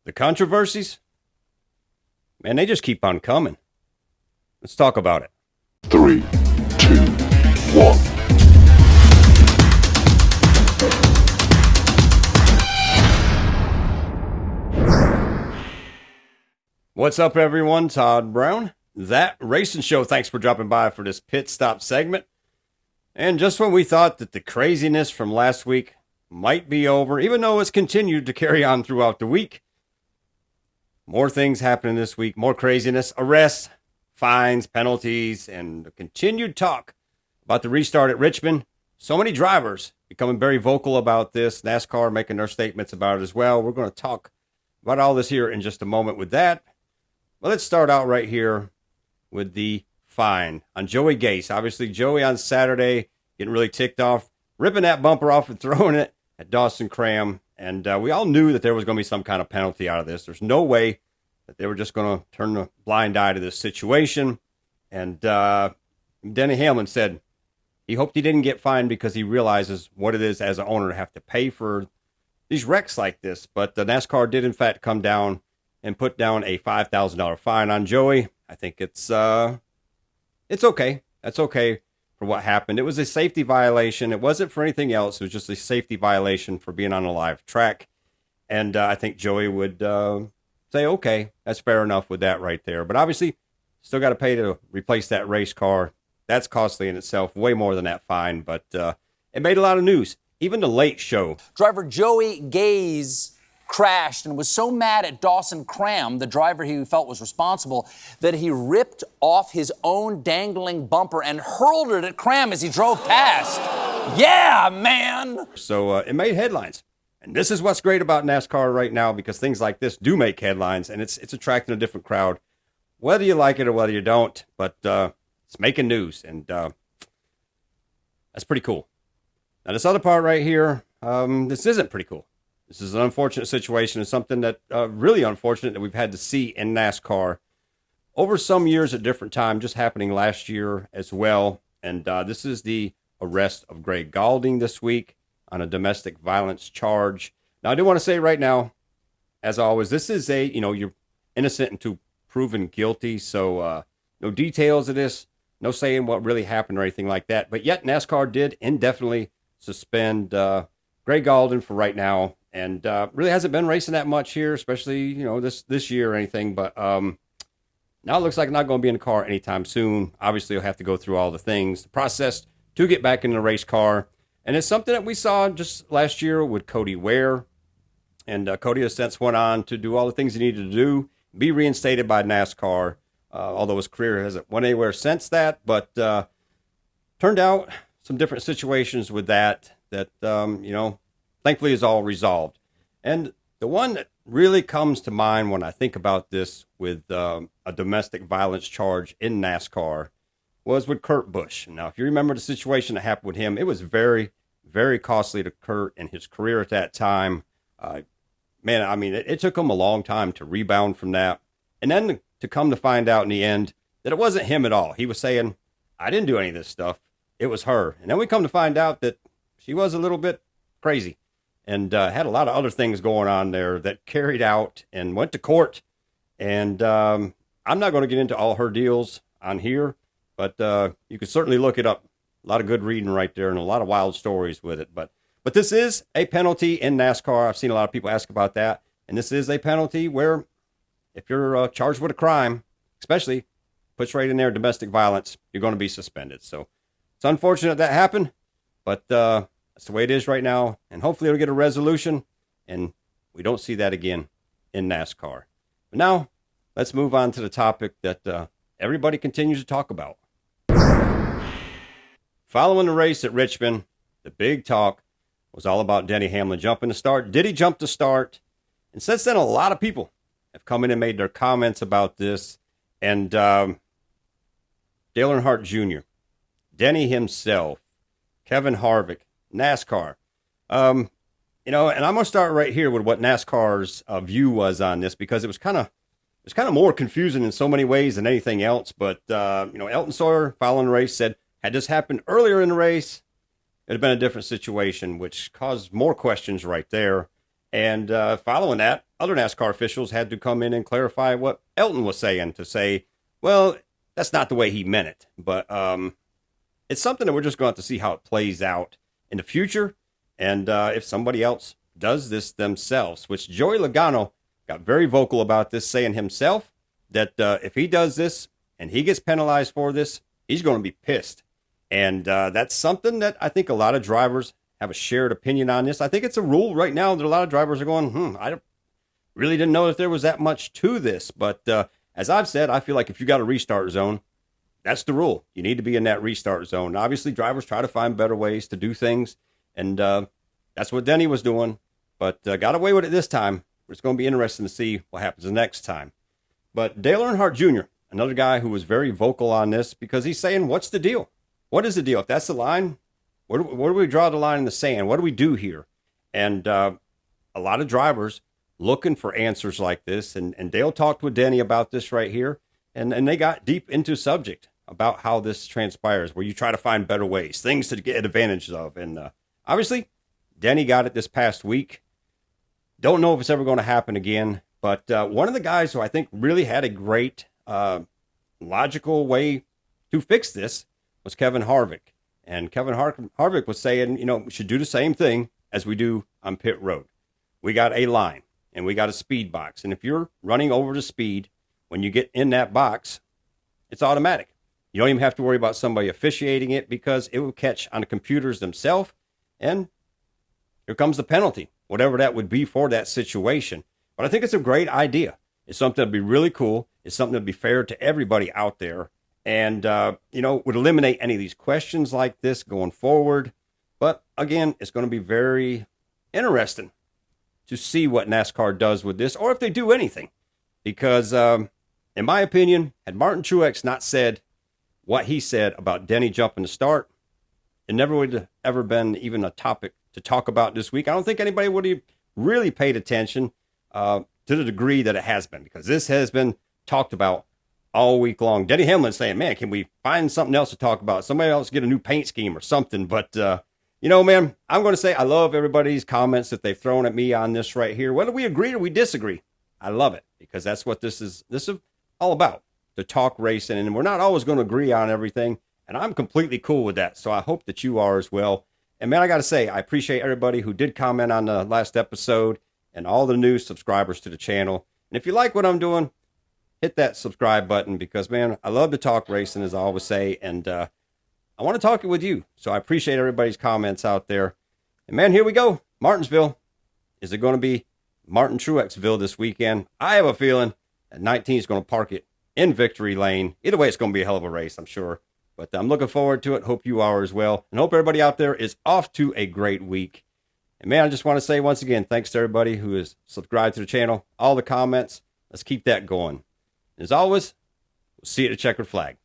The controversies, man, they just keep on coming. Let's talk about it. 3, 2, 1. What's up, everyone? Todd Brown, That Racing Show. Thanks for dropping by for this pit stop segment. And just when we thought that the craziness from last week might be over, even though it's continued to carry on throughout the week, more things happening this week, more craziness, arrests, fines, penalties, and the continued talk about the restart at Richmond. So many drivers becoming very vocal about this. NASCAR making their statements about it as well. We're going to talk about all this here in just a moment with that. Well, let's start out right here with the fine on Joey Gase. Obviously, Joey on Saturday getting really ticked off, ripping that bumper off and throwing it at Dawson Cram. And we all knew that there was going to be some kind of penalty out of this. There's no way that they were just going to turn a blind eye to this situation. And Denny Hamlin said he hoped he didn't get fined because he realizes what it is as an owner to have to pay for these wrecks like this. But the NASCAR did, in fact, come down and put down a $5,000 fine on Joey. I think it's okay. That's okay for what happened. It was a safety violation. It wasn't for anything else. It was just a safety violation for being on a live track. And I think Joey would say, okay, that's fair enough with that right there. But obviously, still got to pay to replace that race car. That's costly in itself, way more than that fine. But it made a lot of news. Even the Late Show. Driver Joey Gase crashed and was so mad at Dawson Cram, the driver he felt was responsible, that he ripped off his own dangling bumper and hurled it at Cram as he drove past. Yeah, man! So it made headlines. And this is what's great about NASCAR right now, because things like this do make headlines, and it's attracting a different crowd, whether you like it or whether you don't. But it's making news, and that's pretty cool. Now, this other part right here, this isn't pretty cool. This is an unfortunate situation. It's something that really unfortunate that we've had to see in NASCAR over some years at different times, just happening last year as well. And this is the arrest of Greg Gilden this week on a domestic violence charge. Now, I do want to say right now, as always, this is you're innocent until proven guilty. So no details of this, no saying what really happened or anything like that. But yet NASCAR did indefinitely suspend Greg Gilden for right now. And really hasn't been racing that much here, especially, this year or anything. But now it looks like not going to be in the car anytime soon. Obviously, you'll have to go through all the things, the process to get back in the race car. And it's something that we saw just last year with Cody Ware. And Cody has since went on to do all the things he needed to do, be reinstated by NASCAR, although his career hasn't went anywhere since that. But turned out some different situations with that, thankfully is all resolved. And the one that really comes to mind when I think about this with a domestic violence charge in NASCAR was with Kurt Busch. Now, if you remember the situation that happened with him, it was very, very costly to Kurt and his career at that time. It took him a long time to rebound from that. And then to come to find out in the end that it wasn't him at all. He was saying, I didn't do any of this stuff. It was her. And then we come to find out that she was a little bit crazy. And had a lot of other things going on there that carried out and went to court. And I'm not going to get into all her deals on here, but you can certainly look it up. A lot of good reading right there and a lot of wild stories with it. But this is a penalty in NASCAR. I've seen a lot of people ask about that. And this is a penalty where if you're charged with a crime, especially puts right in there domestic violence, you're going to be suspended. So it's unfortunate that happened, but that's the way it is right now, and hopefully it'll get a resolution, and we don't see that again in NASCAR. But now, let's move on to the topic that everybody continues to talk about. Following the race at Richmond, the big talk was all about Denny Hamlin jumping the start. Did he jump the start? And since then, a lot of people have come in and made their comments about this, and Dale Earnhardt Jr., Denny himself, Kevin Harvick, NASCAR. And I'm going to start right here with what NASCAR's view was on this, because it was kind of more confusing in so many ways than anything else. But, Elton Sawyer, following the race, said, had this happened earlier in the race, it'd have been a different situation, which caused more questions right there. And following that, other NASCAR officials had to come in and clarify what Elton was saying to say, well, that's not the way he meant it. But it's something that we're just going to have to see how it plays out in the future. And if somebody else does this themselves, which Joey Logano got very vocal about this, saying himself that if he does this and he gets penalized for this, he's going to be pissed. And that's something that I think a lot of drivers have a shared opinion on this. I think it's a rule right now that a lot of drivers are going, I really didn't know that there was that much to this. But as I've said, I feel like if you got a restart zone, that's the rule. You need to be in that restart zone. Obviously, drivers try to find better ways to do things. And that's what Denny was doing. But got away with it this time. It's going to be interesting to see what happens the next time. But Dale Earnhardt Jr., another guy who was very vocal on this, because he's saying, what's the deal? What is the deal? If that's the line, where do we draw the line in the sand? What do we do here? And a lot of drivers looking for answers like this. And Dale talked with Denny about this right here. And they got deep into subject about how this transpires, where you try to find better ways, things to get advantage of. And obviously, Denny got it this past week. Don't know if it's ever going to happen again. But one of the guys who I think really had a great logical way to fix this was Kevin Harvick. And Kevin Harvick was saying, we should do the same thing as we do on pit road. We got a line and we got a speed box. And if you're running over the speed, when you get in that box, it's automatic. You don't even have to worry about somebody officiating it, because it will catch on the computers themselves. And here comes the penalty, whatever that would be for that situation. But I think it's a great idea. It's something that'd be really cool. It's something that'd be fair to everybody out there. And, would eliminate any of these questions like this going forward. But again, it's going to be very interesting to see what NASCAR does with this, or if they do anything. Because, in my opinion, had Martin Truex not said what he said about Denny jumping the start, it never would have ever been even a topic to talk about this week. I don't think anybody would have really paid attention to the degree that it has been, because this has been talked about all week long. Denny Hamlin saying, man, can we find something else to talk about? Somebody else get a new paint scheme or something. But, man, I'm going to say I love everybody's comments that they've thrown at me on this right here. Whether we agree or we disagree, I love it, because that's what this is all about, to talk racing. And we're not always going to agree on everything, and I'm completely cool with that. So I hope that you are as well. And, man, I got to say, I appreciate everybody who did comment on the last episode and all the new subscribers to the channel. And if you like what I'm doing, hit that subscribe button, because, man, I love to talk racing, as I always say, and I want to talk it with you. So I appreciate everybody's comments out there. And, man, here we go. Martinsville. Is it going to be Martin Truexville this weekend? I have a feeling that 19 is going to park it in victory lane. Either way, it's going to be a hell of a race, I'm sure. But I'm looking forward to it. Hope you are as well. And hope everybody out there is off to a great week. And, man, I just want to say once again, thanks to everybody who has subscribed to the channel, all the comments. Let's keep that going. As always, we'll see you at the checkered flag.